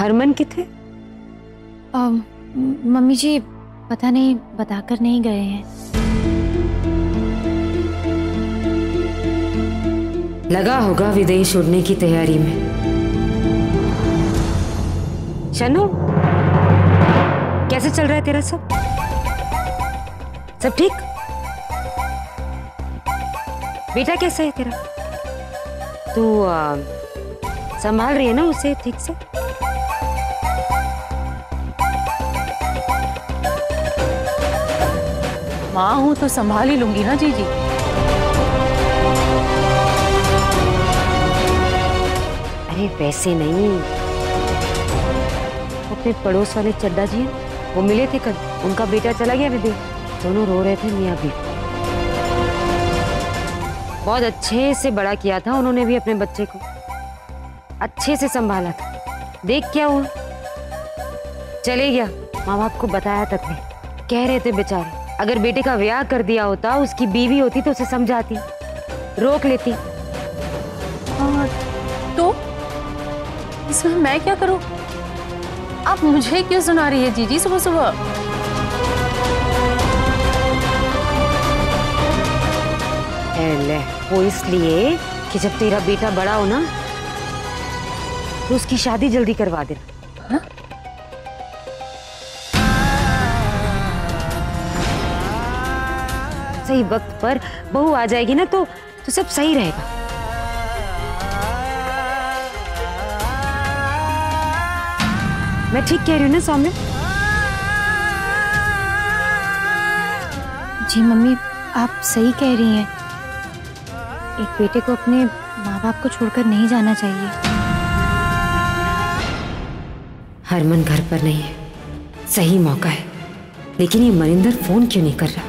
हरमन किथे? मम्मी जी पता नहीं, बताकर नहीं गए हैं। लगा होगा विदेश उड़ने की तैयारी में। शनु, कैसे चल रहा है तेरा सब? सब ठीक? बेटा कैसा है तेरा? तू संभाल रही है ना उसे ठीक से? माँ हूं तो संभाल ही लूंगी ना जीजी। अरे वैसे नहीं, अपने पड़ोस वाले चड्डा जी हैं, वो मिले थे कल। उनका बेटा चला गया विदेश, दोनों रो रहे थे मियाँ बीवी। बहुत अच्छे से बड़ा किया था उन्होंने भी अपने बच्चे को, अच्छे से संभाला था। देख क्या हुआ, चले गया, माँ बाप को बताया तक नहीं। कह रहे थे बेचारे, अगर बेटे का ब्याह कर दिया होता, उसकी बीवी होती तो उसे समझाती, रोक लेती। तो इसमें मैं क्या करूं? आप मुझे क्यों सुना रही है जीजी सुबह सुबह? ले, वो इसलिए कि जब तेरा बेटा बड़ा हो ना तो उसकी शादी जल्दी करवा देना। हा? सही वक्त पर बहू आ जाएगी ना तो सब सही रहेगा। मैं ठीक कह रही हूँ ना सौम्य? जी मम्मी, आप सही कह रही हैं। एक बेटे को अपने माँ बाप को छोड़कर नहीं जाना चाहिए। हरमन घर पर नहीं है, सही मौका है, लेकिन ये मनिंदर फोन क्यों नहीं कर रहा?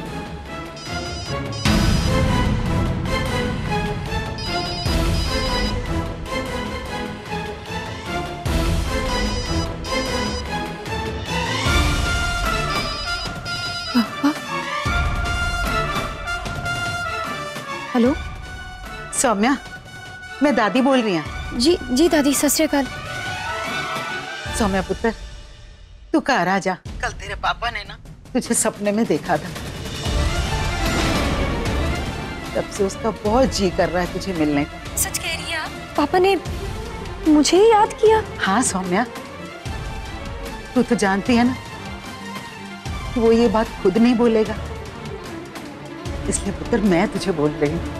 हेलो सौम्या, मैं दादी बोल रही हूँ। जी जी दादी, सत श्री अकाल। सौम्या पुत्र, तू घर आ जा। कल तेरे पापा ने ना तुझे सपने में देखा था, तब से उसका बहुत जी कर रहा है तुझे मिलने का। सच कह रही हैं आप? पापा ने मुझे ही याद किया? हाँ सौम्या, तू तो जानती है ना कि वो ये बात खुद नहीं बोलेगा, इसलिए पुत्र मैं तुझे बोल रही हूँ।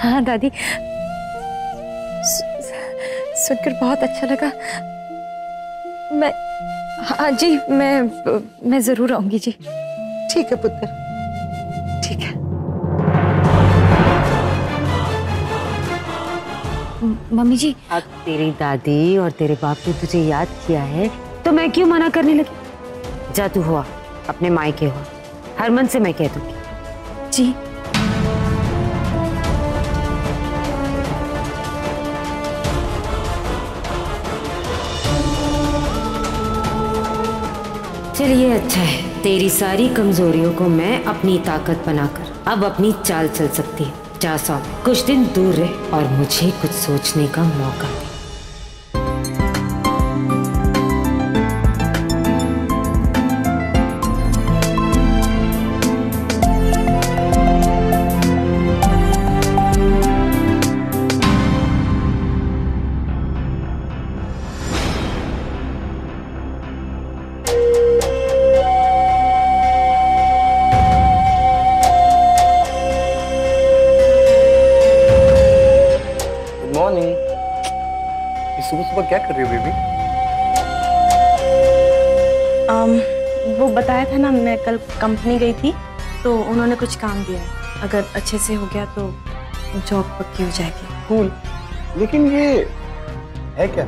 हाँ दादी, सुनकर बहुत अच्छा लगा। मैं, हाँ जी, मैं जरूर आऊंगी जी। ठीक है पुत्र, ठीक है। मम्मी जी, अब तेरी दादी और तेरे बाप ने तुझे याद किया है तो मैं क्यों मना करने लगी? जा तू हुआ अपने मायके हो, हरमन से मैं कह दूंगी। जी चलिए, अच्छा है, तेरी सारी कमजोरियों को मैं अपनी ताकत बनाकर अब अपनी चाल चल सकती है। जा सौम्य, कुछ दिन दूर रह और मुझे कुछ सोचने का मौका दे। सुबह सुबह क्या कर रही हो बेबी? वो बताया था ना, मैं कल कंपनी गई थी तो उन्होंने कुछ काम दिया है, अगर अच्छे से हो गया तो जॉब पक्की हो जाएगी। कूल, लेकिन ये है क्या?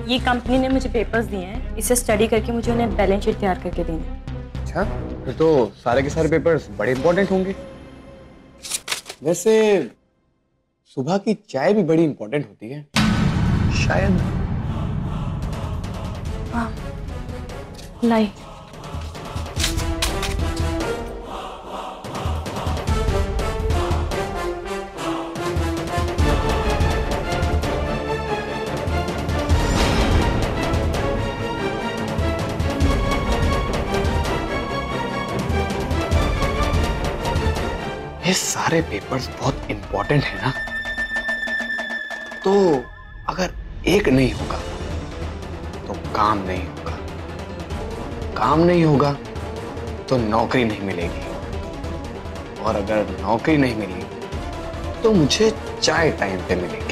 ये कंपनी ने मुझे पेपर्स दिए हैं, इसे स्टडी करके मुझे उन्हें बैलेंस शीट तैयार करके देनी है। अच्छा, फिर तो सारे के सारे पेपर्स बड़े इंपॉर्टेंट होंगे। वैसे सुबह की चाय भी बड़ी इंपॉर्टेंट होती है शायद। लाई। सारे पेपर्स बहुत इंपॉर्टेंट है ना, तो अगर एक नहीं होगा तो काम नहीं होगा, काम नहीं होगा तो नौकरी नहीं मिलेगी, और अगर नौकरी नहीं मिली तो मुझे चाय टाइम पे मिलेगी।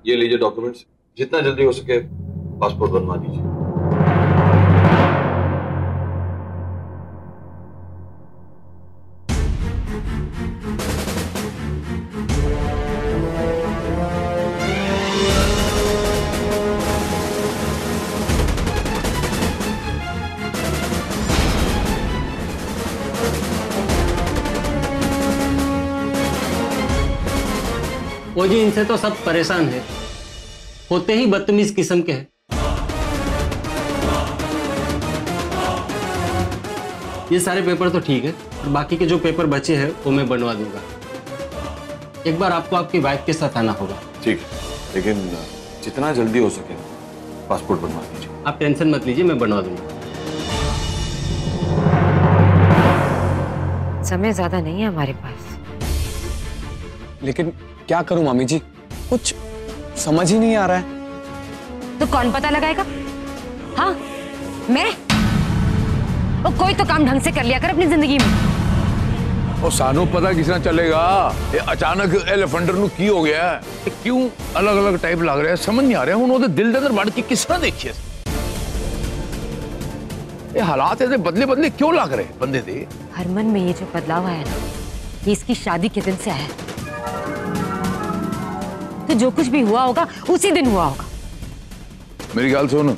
ये लीजिए डॉक्यूमेंट्स, जितना जल्दी हो सके पासपोर्ट बनवा दीजिए। वो जी इनसे तो सब परेशान है, होते ही बदतमीज किस्म के हैं। ये सारे पेपर तो ठीक है, और बाकी के जो पेपर बचे हैं वो मैं बनवा दूंगा। एक बार आपको आपकी वाइफ के साथ आना होगा। ठीक है, लेकिन जितना जल्दी हो सके पासपोर्ट बनवा दीजिए। आप टेंशन मत लीजिए, मैं बनवा दूंगा। समय ज्यादा नहीं है हमारे पास। लेकिन क्या करूं मामी जी, कुछ समझ ही नहीं आ रहा है। तो कौन पता लगाएगा? हाँ, मैं? वो कोई तो काम ढंग से कर लिया कर अपनी जिंदगी में। और सानू पता किस तरह चलेगा? ये अचानक एलिफेंटर नु की हो गया है? ये क्यों अलग अलग टाइप लग रहा है, समझ नहीं आ रहा है। उन्होंने दिल के अंदर बढ़ के किस तरह देखिए ये हालात ऐसे बदले बदले क्यों लग रहे बंदे दे? हरमन में ये जो बदलाव आया ना, ये इसकी शादी के दिन से आया। तो जो कुछ भी हुआ होगा उसी दिन हुआ होगा। मेरी गल सुन,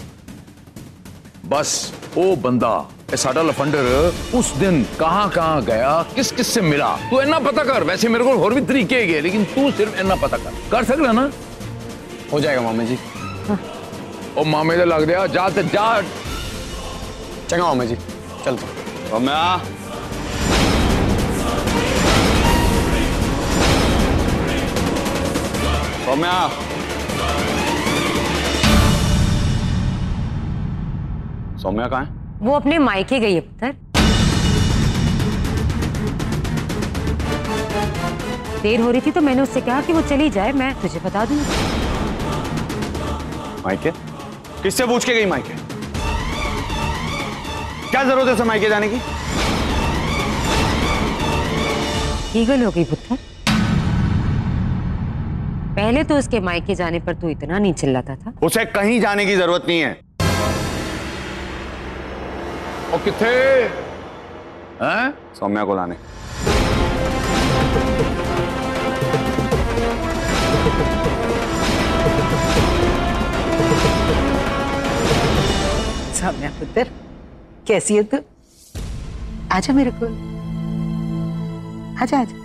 बस वो बंदा साडा लफंडर उस दिन कहां कहां गया, किस किस से मिला, तू इतना पता कर। वैसे मेरे को और भी तरीके है, लेकिन तू सिर्फ इतना पता कर सकता ना? हो जाएगा मामी जी। और मामे दे लग गया, जा ते जा। चंगा मामी जी, चलता सौम्या, सौम्या, सौम्या कहाँ है? वो अपने मायके गई है पुत्र। देर हो रही थी तो मैंने उससे कहा कि वो चली जाए, मैं तुझे बता दूंगी। मायके? किससे पूछ के गई मायके? क्या जरूरत है उसे मायके जाने की? ईगल हो गई पुत्र। पहले तो उसके मायके जाने पर तू इतना नहीं चिल्लाता था। उसे कहीं जाने की जरूरत नहीं है। और किथे हैं? सौम्या को लाने। सौम्या पुत्र, कैसी है तू? आजा मेरे को, आजा आजा।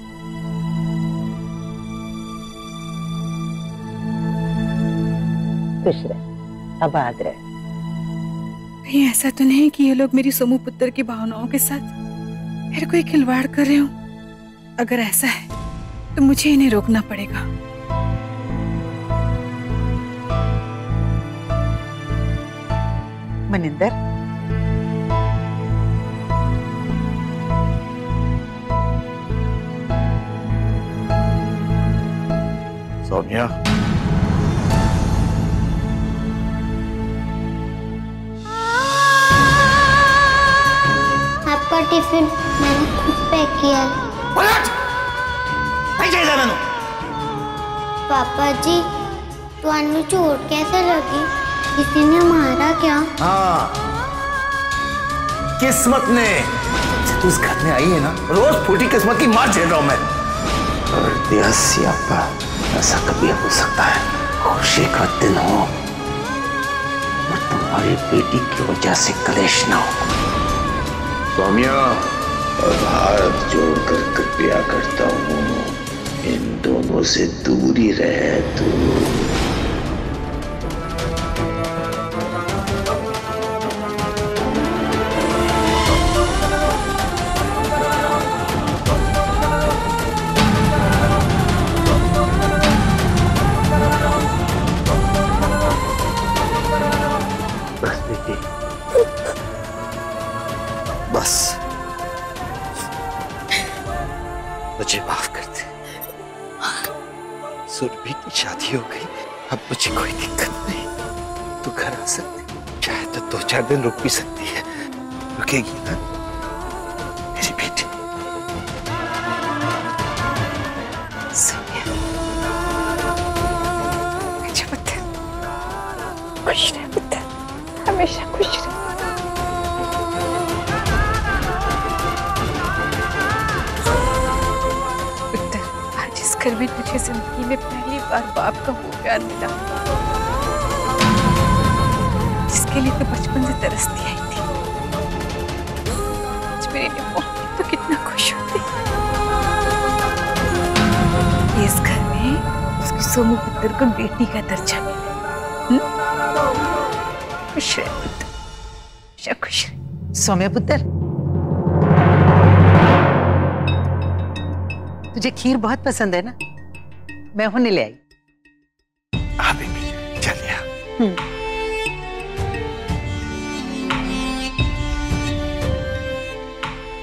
खुश रह, आबाद रह। कहीं ऐसा तो नहीं कि ये लोग मेरी सोमू पुत्र की भावनाओं के साथ मेरे को खिलवाड़ कर रहे हो? अगर ऐसा है तो मुझे इन्हें रोकना पड़ेगा। मनिंदर, सौम्या, आपका टिफिन मैंने खुद पैक किया है। पापा जी, ਤੁਹਾਨੂੰ चोट कैसे लगी? किसी ने मारा क्या? हाँ, किस्मत ने। जब तू उस घर में आई है ना, रोज फूटी किस्मत की मार झेल रहा हूं मैं। और सियापा, ऐसा कभी हो सकता है खुशी का दिन हो और तुम्हारी बेटी की वजह से कलेश ना हो। सौम्या, अब हाथ जोड़कर कृपया करता हूँ, इन दोनों से दूरी रहे तू। दिक्कत नहीं, तू घर आ सकती, चाहे तो 2-4 दिन रुक भी सकती है। रुकेगी ना मेरी बेटी? अच्छा पुत्र, खुश रह पुत्र, हमेशा खुश रह। पुत्र, आज इस घर में तुझे जिंदगी में पहली बार बाप का वो प्यार मिला जिसके लिए तो बचपन से तरसती आई थी। आज मेरी निम्मो तो कितना खुश होती। इस घर में उसकी सोमू पुत्र को बेटी का दर्जा मिला। खुश रह पुत्र, हमेशा खुश रह। सौम्या पुत्र, तुझे खीर बहुत पसंद है ना? मैं होने ले आई। हाँ बेबी, चल यहाँ।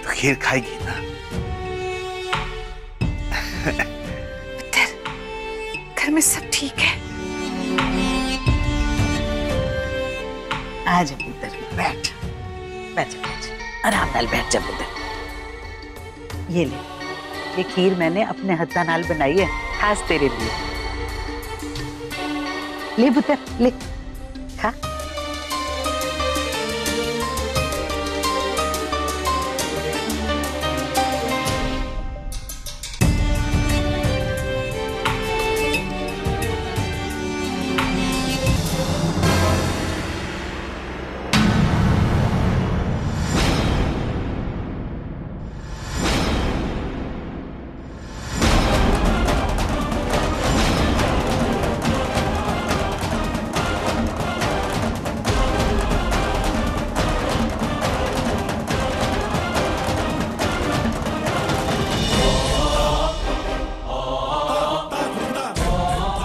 तो खीर खाएगी ना? पुत्र, घर में सब ठीक है? आ जा पुत्र, बैठ बैठ बैठ, आराम नाल बैठ जा पुत्र। ये ले, ये खीर मैंने अपने हाथों नाल बनाई है, खास तेरे लिए। ले पुत्र, ले खा।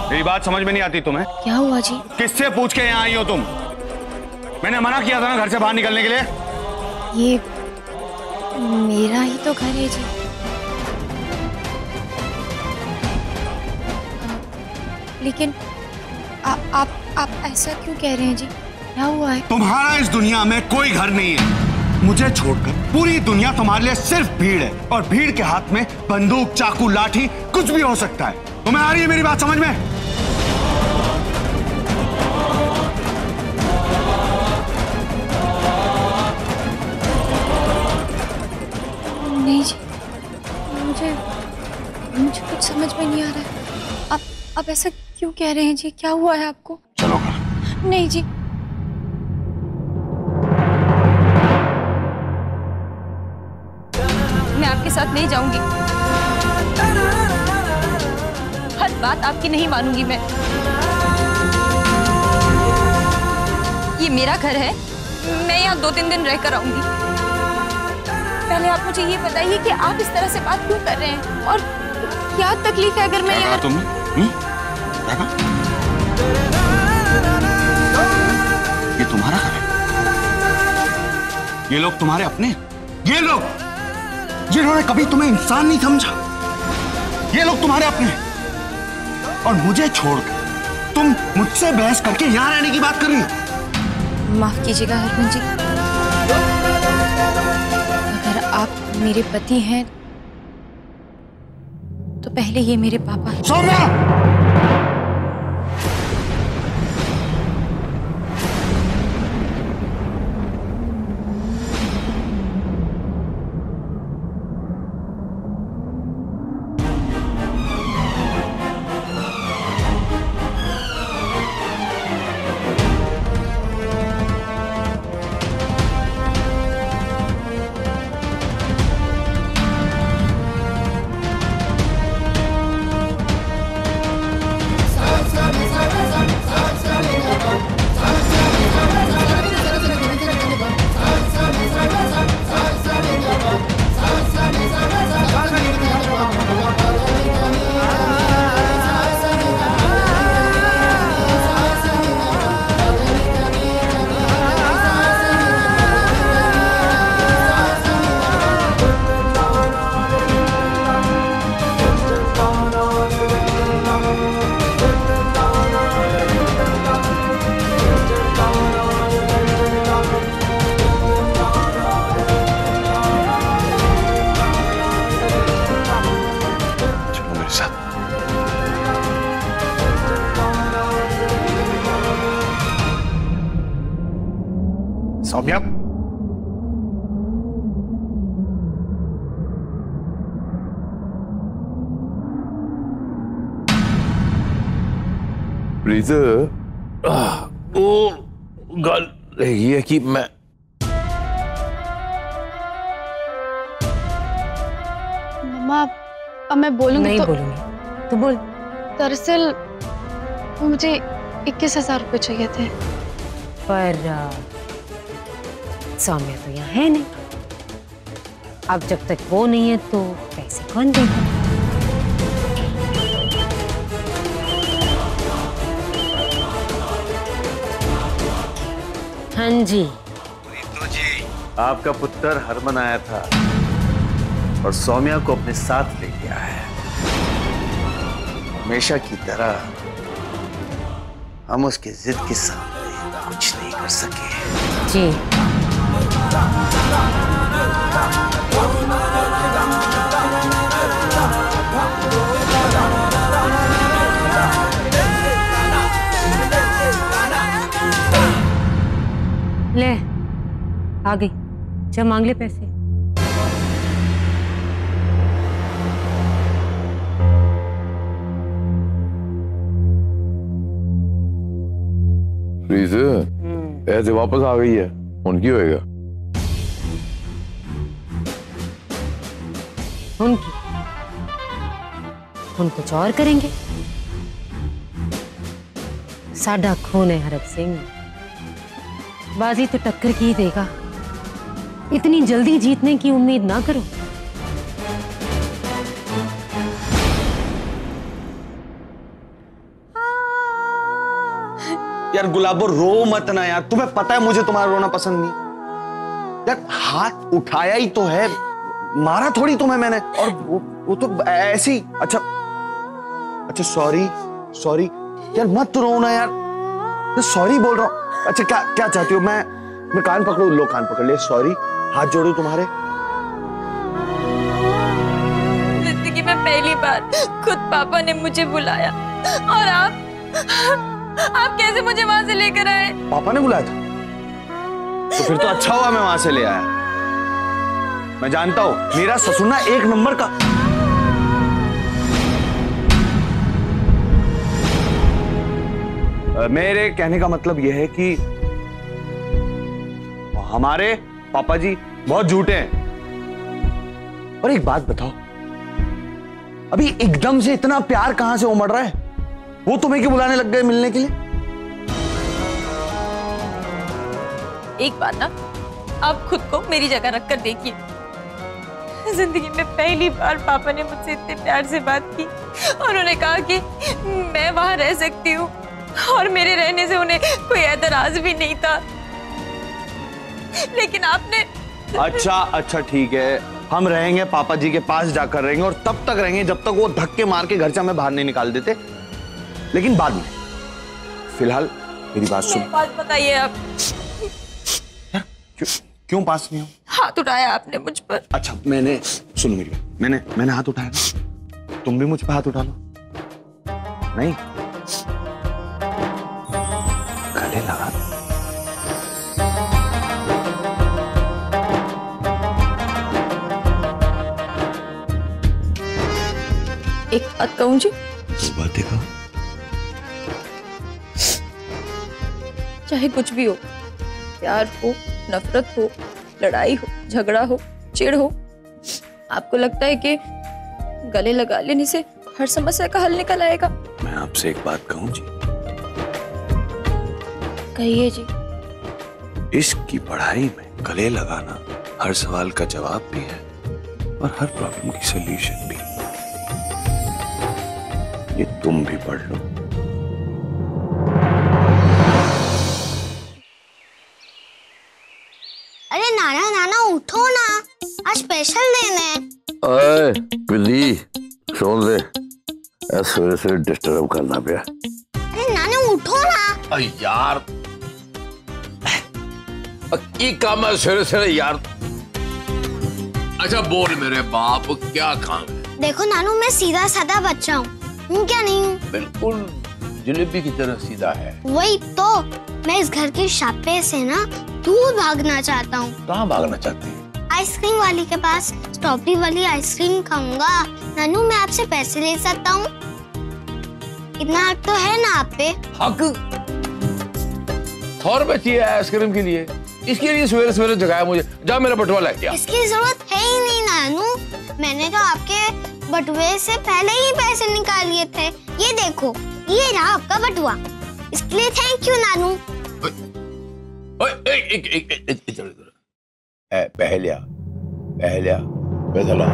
मेरी बात समझ में नहीं आती तुम्हें? क्या हुआ जी? किससे पूछ के यहाँ आई हो तुम? मैंने मना किया था ना घर से बाहर निकलने के लिए। ये मेरा ही तो घर है जी। लेकिन आप ऐसा क्यों कह रहे हैं जी? क्या हुआ है? तुम्हारा इस दुनिया में कोई घर नहीं है। मुझे छोड़कर पूरी दुनिया तुम्हारे लिए सिर्फ भीड़ है, और भीड़ के हाथ में बंदूक, चाकू, लाठी कुछ भी हो सकता है। तुम्हें आ रही है मेरी बात समझ में? नहीं जी, मुझे कुछ समझ में नहीं आ रहा है। आप ऐसा क्यों कह रहे हैं जी? क्या हुआ है आपको? चलो। नहीं जी, मैं आपके साथ नहीं जाऊंगी। हर बात आपकी नहीं मानूंगी मैं। ये मेरा घर है, मैं यहाँ 2-3 दिन रहकर आऊंगी। पहले आप मुझे ये बताइए कि आप इस तरह से बात क्यों कर रहे हैं, और क्या तकलीफ है अगर मैं यहाँ? ये तुम्हारा घर है? ये लोग तुम्हारे अपने? ये लोग जिन्होंने कभी तुम्हें इंसान नहीं समझा, ये लोग तुम्हारे अपने? और मुझे छोड़कर तुम मुझसे बहस करके यहाँ रहने की बात कर रही हो? माफ कीजिएगा हरमन जी, अगर आप मेरे पति हैं तो पहले ये मेरे पापा हैं। सौम्या! सौम्या, प्लीज वो गल रही है कि मैं मम्मा अब मैं बोलूंगी नहीं तो बोलूंगी तो बोल। दरअसल मुझे 21,000 रुपए चाहिए थे। पर सौम्या तो यहाँ है नहीं। अब जब तक वो नहीं है तो पैसे कौन देगा? हाँ जी। प्रीतू जी, आपका पुत्र हरमन आया था और सौम्या को अपने साथ ले गया है। हमेशा की तरह हम उसके जिद के सामने कुछ नहीं कर सके। जी। ले आ गई, जब मांग ले पैसे। प्लीज ऐसे वापस आ गई है, उनकी होएगा। उनकी हम कुछ और करेंगे। साडा खून है हरक सिंह, बाजी तो टक्कर की ही देगा। इतनी जल्दी जीतने की उम्मीद ना करो। यार गुलाबो, रो मत ना यार, तुम्हें पता है मुझे तुम्हारा रोना पसंद नहीं। यार हाथ उठाया ही तो है, मारा थोड़ी तुम्हें मैंने। और वो तो ऐसे ही। अच्छा सॉरी सॉरी यार, मत रो ना यार, सॉरी बोल रहा हूँ। अच्छा क्या चाहती हो? मैं कान पकड़ू? लो कान पकड़ ले। सॉरी, हाथ जोड़ू तुम्हारे। जिंदगी में पहली बार खुद पापा ने मुझे बुलाया और आप कैसे मुझे वहां से लेकर आए? पापा ने बुलाया था? तो फिर तो अच्छा हुआ मैं वहां से ले आया। मैं जानता हूं मेरा ससुर ना एक नंबर का। मेरे कहने का मतलब यह है कि हमारे पापा जी बहुत झूठे हैं। और एक बात बताओ, अभी एकदम से इतना प्यार कहां से उमड़ रहा है? वो तुम्हें क्यों बुलाने लग गए मिलने के लिए? एक बात ना, आप खुद को मेरी जगह रखकर देखिए। जिंदगी में पहली बार पापा ने मुझसे इतने प्यार से बात की और उन्होंने कहा कि मैं वहां रह सकती हूँ और मेरे रहने से उन्हें कोई एतराज भी नहीं था। लेकिन आपने अच्छा ठीक है, हम रहेंगे पापा जी के पास जाकर रहेंगे और तब तक रहेंगे जब तक वो धक्के मार के घर से हमें बाहर नहीं निकाल देते। लेकिन बाद में, फिलहाल मेरी बात सुन। बात बताइए आप। क्यों पास नहीं हो? हाथ उठाया आपने मुझ पर। अच्छा मैंने, सुनो मेरी बात, मैंने हाथ उठाया ना, तुम भी मुझ पर हाथ उठा लो। नहीं, गले लगा। एक बात कहूं जी? बात देखो, चाहे कुछ भी हो, प्यार हो, नफरत हो, लड़ाई हो, झगड़ा हो, चिढ़ हो, आपको लगता है कि गले लगा लेने से हर समस्या का हल निकल आएगा? मैं आपसे एक बात कहूं जी? कहिए जी। इश्क की पढ़ाई में गले लगाना हर सवाल का जवाब भी है और हर प्रॉब्लम की सॉल्यूशन भी। ये तुम भी पढ़ लो। अरे नाना उठो ना, आज स्पेशल दिन है। अरे बिल्ली, सुन ले, सवेरे सवेरे डिस्टर्ब करना पे। अरे नाना उठो ना। यार की काम है सवेरे सवेरे यार। अच्छा बोल मेरे बाप, क्या काम है? देखो नानू, मैं सीधा साधा बच्चा हूँ क्या नहीं हूँ? बिल्कुल जलेबी की तरह सीधा है। वही तो, मैं इस घर के शापे से ना दूर भागना चाहता हूँ। कहाँ भागना चाहते हैं? आइसक्रीम वाली के पास स्ट्रॉबेरी वाली आइसक्रीम खाऊंगा। नानू मैं आपसे पैसे ले सकता हूँ? इतना हक तो है ना आप पे? हक? 100 रुपए चाहिए आइसक्रीम के लिए? इसके लिए सवेरे सवेरे जगाया मुझे। जा मेरा बटुआ लेके आ। इसकी जरूरत है ही नहीं नानू, मैंने तो आपके बटुए से पहले ही पैसे निकाल लिए थे। ये देखो, ये रहा आपका बटुआ। इसके लिए थैंक यू नानू। पहलिया बदला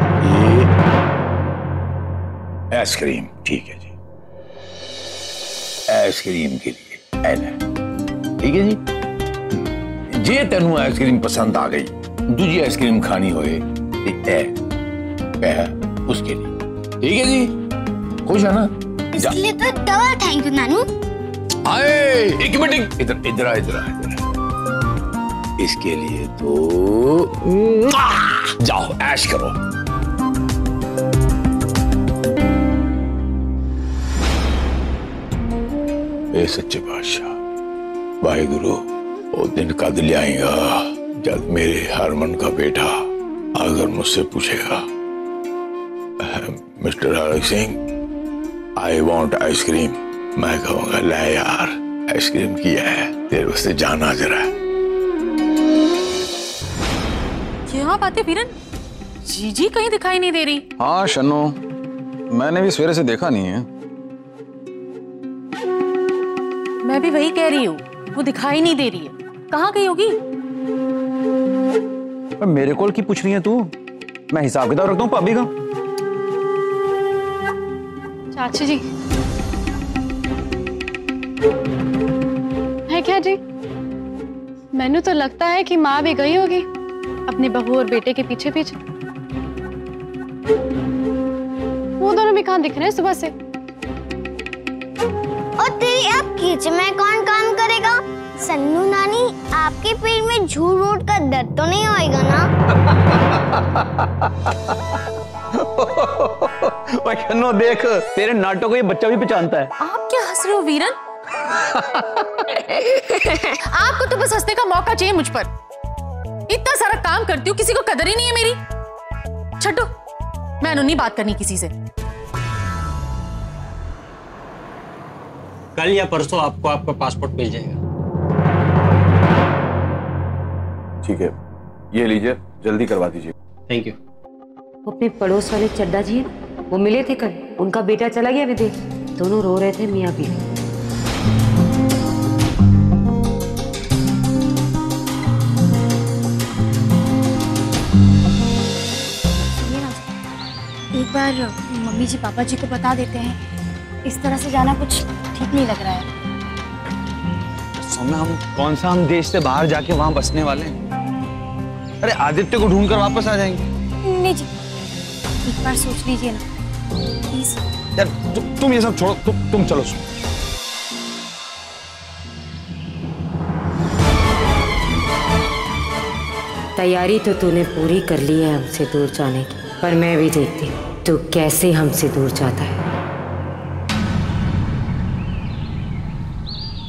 ये आइसक्रीम, ठीक है जी, आइसक्रीम के लिए ठीक है जी। जे तेनू आइसक्रीम पसंद आ गई, दूजी आइसक्रीम खानी होए उसके लिए, ठीक है जी। खुश है ना? इसलिए तो डबल थैंक यू नानू। आए एक मिनट, इधर इसके लिए तो जाओ ऐश करो। ए सच्चे बादशाह, वाहिगुरु, वो दिन कद ले आएगा जब मेरे हरमन का बेटा अगर मुझसे पूछेगा, mister Harak Singh I want ice cream, मैं कहूंगा ले यार आइसक्रीम किया है, तेरे वास्ते जान हाजिर है। क्या बात है वीरन, जीजी कहीं दिखाई नहीं दे रही। हाँ शन्नो, मैंने भी सवेरे से देखा नहीं है। मैं भी वही कह रही हूँ, वो दिखाई नहीं दे रही है, कहाँ गई होगी? मेरे कॉल की पूछ रही है तू? मैं हिसाब किताब रखता हूँ भाभी का। चाची जी है क्या जी? मैनू तो लगता है कि माँ भी गई होगी अपने बहू और बेटे के पीछे पीछे। वो दोनों भी कहाँ दिख रहे हैं सुबह से? और तेरी अब किचन में कौन काम करेगा? सन्नू नानी, आपके पेट में झूठ मूठ का दर्द तो नहीं होएगा ना? ओए शन्नो देख, तेरे नाटक को ये बच्चा भी पहचानता है। आप क्या हंस रहे हो वीरन? आपको तो बस हंसने का मौका चाहिए मुझ पर। इतना सारा काम करती हूँ, किसी को कदर ही नहीं है मेरी। छठो, मैंने नहीं बात करनी किसी से। कल या परसों आपको आपका पासपोर्ट मिल जाएगा। ठीक है, ये लीजिए, जल्दी करवा दीजिए। Thank you. वो अपने पड़ोस वाले चड्डा जी हैं, वो मिले थे कल, उनका बेटा चला गया विदेश, दोनों रो रहे थे मियाँ बीवी। एक बार मम्मी जी पापा जी को बता देते हैं, इस तरह से जाना कुछ ठीक नहीं लग रहा है। सौम्या, हम कौन सा हम देश से बाहर जाके वहां बसने वाले हैं? अरे आदित्य को ढूंढकर वापस आ जाएंगे। नहीं जी, एक बार सोच लीजिए ना प्लीज। यार तुम ये सब छोड़ो, तुम चलो। तैयारी तो तूने पूरी कर ली है हमसे दूर जाने की, पर मैं भी देखती हूँ तू कैसे हमसे दूर जाता है।